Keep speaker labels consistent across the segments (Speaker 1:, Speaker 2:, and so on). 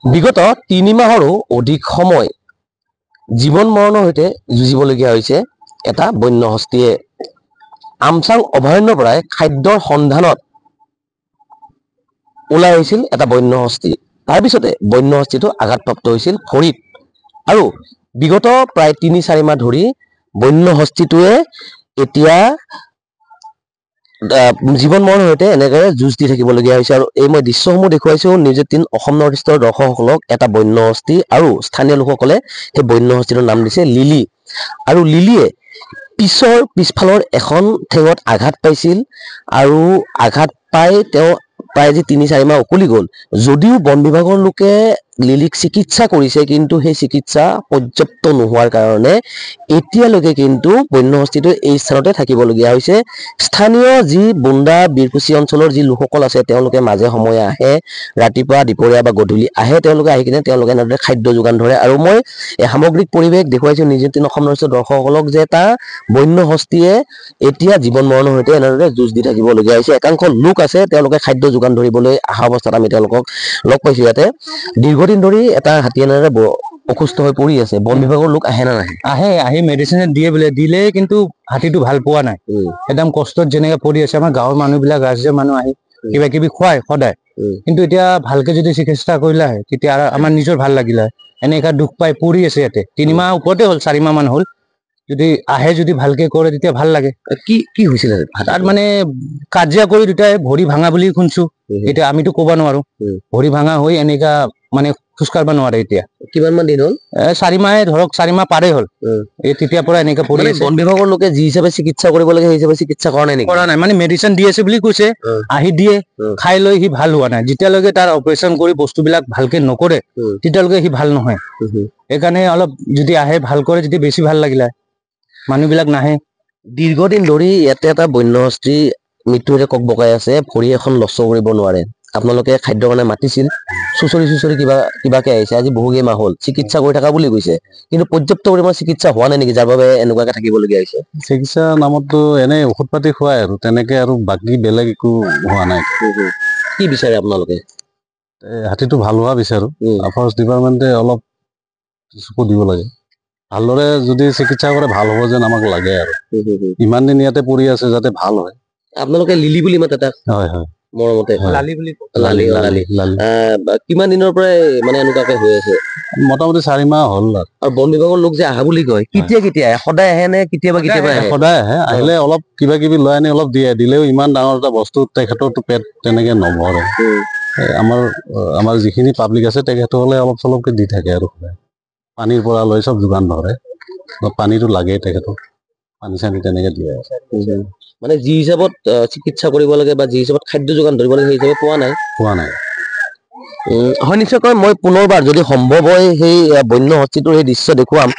Speaker 1: বিগত 3 মাহৰো অধিক সময় জীৱন মৰণৰ সৈতে যুঁজিবলগীয়া হৈছে এটা বন্য হস্তীয়ে। আমচাং অভয়াৰণ্যৰ পৰাই খাদ্যৰ সন্ধানত ওলাই আহিছিল এটা বন্য হস্তী। তাৰ পিছতে বন্য হস্তীটো আঘাতপ্ৰাপ্ত হৈছিল ভৰিত আৰু বিগত প্ৰায় 3-4 মাহ ধৰি বন্য হস্তীটোৱে এতিয়া জীৱন মৰণৰ সৈতে এনেদৰে যুঁজ দি থাকিবলগীয়া হৈছে। আৰু এই মই দৃশ্যসমূহ দেখুৱাইছো নিউজ 18 অসম নৰ্থ ইষ্টৰ দৰ্শকসকলক। এটা বন্য হস্তী আৰু স্থানীয় লোকসকলে সেই বন্য হস্তীটোৰ নাম দিছে লিলি। আৰু লিলিয়ে পিছফালৰ এখন ঠেঙত আঘাত পাইছিল আৰু আঘাত পাই তেওঁ প্ৰায় যে 3-4 মাহ উকলি গ'ল। যদিও বন বিভাগৰ লোকে লিলিক চিকিৎসা কৰিছে, কিন্তু সেই চিকিৎসা পৰ্যাপ্ত নোহোৱাৰ কাৰণে এতিয়ালৈকে কিন্তু বন্য হস্তীটো এই স্থানতে থাকিবলগীয়া হৈছে। স্থানীয় যি বুন্দা বীৰকুচি অঞ্চলৰ যি লোকসকল আছে তেওঁলোকে মাজে সময়ে আহে, ৰাতিপুৱা দুপৰীয়া বা গধূলি আহে। তেওঁলোকে আহি কিনে তেওঁলোকে এনেদৰে খাদ্য যোগান ধৰে। আৰু মই এই সামগ্ৰিক পৰিৱেশ দেখুৱাইছো নিউজ 18 অসম নৰ্থ ইষ্টৰ দৰ্শকসকলক যে এটা বন্য হস্তীয়ে এতিয়া জীৱন মৰণৰ সৈতে এনেদৰে যুঁজ দি থাকিবলগীয়া হৈছে। একাংশ লোক আছে তেওঁলোকে খাদ্য যোগান ধৰিবলৈ অহা অৱস্থাত আমি তেওঁলোকক লগ পাইছো। ইয়াতে দীৰ্ঘদিন ধৰি এটা হাতী এনেদৰে অসুস্থ হৈ পৰি আছে। বন বিভাগৰ লোক আহে না নাহে?
Speaker 2: আহি মেডিচিন দিয়ে বোলে, দিলে কিন্তু হাতীটো ভাল পোৱা নাই। একদম কষ্টত যেনেকে পৰি আছে। আমাৰ গাঁৱৰ মানুহবিলাক ৰাজ্যৰ মানুহ আহি কিবা কিবি খুৱাই সদায়, কিন্তু এতিয়া ভালকে যদি চিকিৎসা কৰিলে হয় তেতিয়া আমাৰ নিজৰ ভাল লাগিলে হয়। এনেকা দুখ পাই পৰি আছে ইয়াতে 3 মাহ ওপৰতে হ'ল, 4 মাহ মান হ'ল। যদি আহে যদি ভালকে কৰে তেতিয়া ভাল লাগে।
Speaker 1: কি হৈছিল
Speaker 2: তাত মানে কাজিয়া কৰি দুটাই ভৰি ভাঙা বুলি শুনছো। এতিয়া আমিতো ক'ব নোৱাৰো। ভৰি ভাঙা হৈ এনেকা মানে খোজকাঢ়িব নোৱাৰে। এতিয়া
Speaker 1: কিমান মান দিন হ'ল?
Speaker 2: 4 মাহে ধৰক, 4 মাহ পাৰে হ'ল। এই তেতিয়াৰ পৰা এনেকা পৰি আছে।
Speaker 1: বন বিভাগৰ লোকে যি হিচাপে চিকিৎসা কৰিব লাগে সেই হিচাপে চিকিৎসা কৰা নাই নেকি?
Speaker 2: কৰা নাই, মানে মেডিচিন দি আছে বুলি কৈছে। আহি দিয়ে, খাই লৈ সি ভাল হোৱা নাই। যেতিয়ালৈকে তাৰ অপাৰেশ্যন কৰি বস্তুবিলাক ভালকে নকৰে তেতিয়ালৈকে সি ভাল নহয়। সেইকাৰণে অলপ যদি আহে ভাল কৰে তেতিয়া বেছি ভাল লাগিলে। মানুহবিলাক নাহে।
Speaker 1: দীৰ্ঘদিন ধৰি ইয়াতে এটা বন্য হস্তী মৃত্যুৰে ককবকাই আছে, ভৰি এখন লৰচৰ কৰিব নোৱাৰে। আপোনালোকে খাদ্যৰ কাৰণে মাতিছিল, চুচৰি কিবাকে আহিছে। আজি বহুকেই মাহ হ'ল চিকিৎসা কৰি থকা বুলি কৈছে, কিন্তু পৰ্যাপ্ত পৰিমাণৰ চিকিৎসা হোৱা নাই নেকি, যাৰ বাবে এনেকুৱাকে থাকিবলগীয়া হৈছে?
Speaker 3: চিকিৎসা নামততো এনে ঔষধ পাতি খুৱাই আৰু তেনেকে, আৰু বাকী বেলেগ একো হোৱা নাই।
Speaker 1: কি বিচাৰে আপোনালোকে?
Speaker 3: হাতীটো ভাল হোৱা বিচাৰো। ফৰেষ্ট ডিপাৰ্টমেণ্টে অলপ চকু দিব লাগে। ভালদৰে যদি চিকিৎসা কৰে ভাল হ'ব যেন আমাক লাগে। আৰু ইমান দিন ইয়াতে পৰি আছে যাতে ভাল হয়।
Speaker 1: আপোনালোকে লিলি বুলি মাতে তাক?
Speaker 3: হয় হয়,
Speaker 1: মৰমতে
Speaker 2: লালি বুলি।
Speaker 1: লালি। কিমান দিনৰ পৰাই মানে এনেকুৱাকে হৈ আছে?
Speaker 3: মোটামুটি 4 মাহ হ'ল।
Speaker 1: আৰু বন বিভাগৰ লোক যে আহা বুলি কয়, কেতিয়া আহে? সদায় আহে নে কেতিয়াবা আহে?
Speaker 3: সদায় আহে। আহিলে অলপ কিবা কিবি লৈ আনি অলপ দিলেও ইমান ডাঙৰ এটা বস্তু তেখেতৰতো পেট তেনেকে নভৰে। আমাৰ যিখিনি পাব্লিক আছে তেখেতসকলে অলপ চলপকে দি থাকে আৰু পানীৰ পৰা লৈ চব যোগান ধৰে। পানীটো লাগেই তেখেতক, পানী চানী তেনেকে দিয়ে।
Speaker 1: মানে যি হিচাপত চিকিৎসা কৰিব লাগে বা যি হিচাপত খাদ্য যোগান ধৰিব লাগে সেই হিচাপে পোৱা নাই। হয়, নিশ্চয়কৈ মই পুনৰবাৰ যদি সম্ভৱ হয় সেই বন্য হস্তীটোৰ সেই দৃশ্য দেখুৱাম।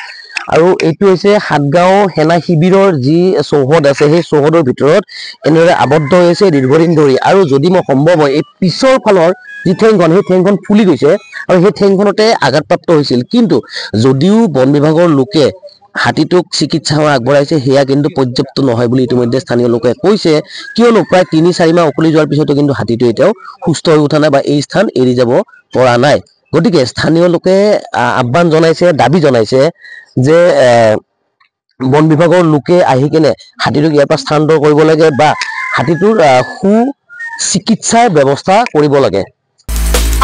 Speaker 1: আৰু এইটো হৈছে সাতগাঁও সেনা শিবিৰৰ যি চৌহদ আছে, সেই চৌহদৰ ভিতৰত এনেদৰে আবদ্ধ হৈ আছে দীৰ্ঘদিন ধৰি। আৰু যদি মই সম্ভৱ হয় এই পিছৰ ফালৰ যি ঠেংখন, সেই ঠেংখন ফুলি গৈছে আৰু সেই ঠেংখনতে আঘাতপ্ৰাপ্ত হৈছিল। কিন্তু যদিও বন বিভাগৰ লোকে হাতীটোক চিকিৎসা আগবঢ়াইছে, সেয়া কিন্তু পৰ্যাপ্ত নহয় বুলি ইতিমধ্যে স্থানীয় লোকে কৈছে। কিয়নো প্ৰায় 3-4 মাহ উকলি যোৱাৰ পিছতো কিন্তু হাতীটো এতিয়াও সুস্থ হৈ উঠা নাই বা এই স্থান এৰি যাব পৰা নাই। গতিকে স্থানীয় লোকে আহ্বান জনাইছে, দাবী জনাইছে যে বন বিভাগৰ লোকে আহি কিনে হাতীটোক ইয়াৰ পৰা স্থানান্তৰ কৰিব লাগে বা হাতীটোৰ চিকিৎসাৰ ব্যৱস্থা কৰিব লাগে।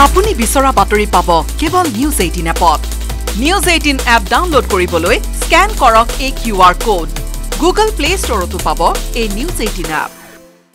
Speaker 4: আপুনি বিচৰা বাতৰি পাব কেৱল নিউজ 18 এপত। নিউজ 18 এপ ডাউনলোড কৰিবলৈ স্কেন কৰক এই QR কোড। গুগল প্লে ষ্টৰতো পাব এই নিউজ 18 এপ।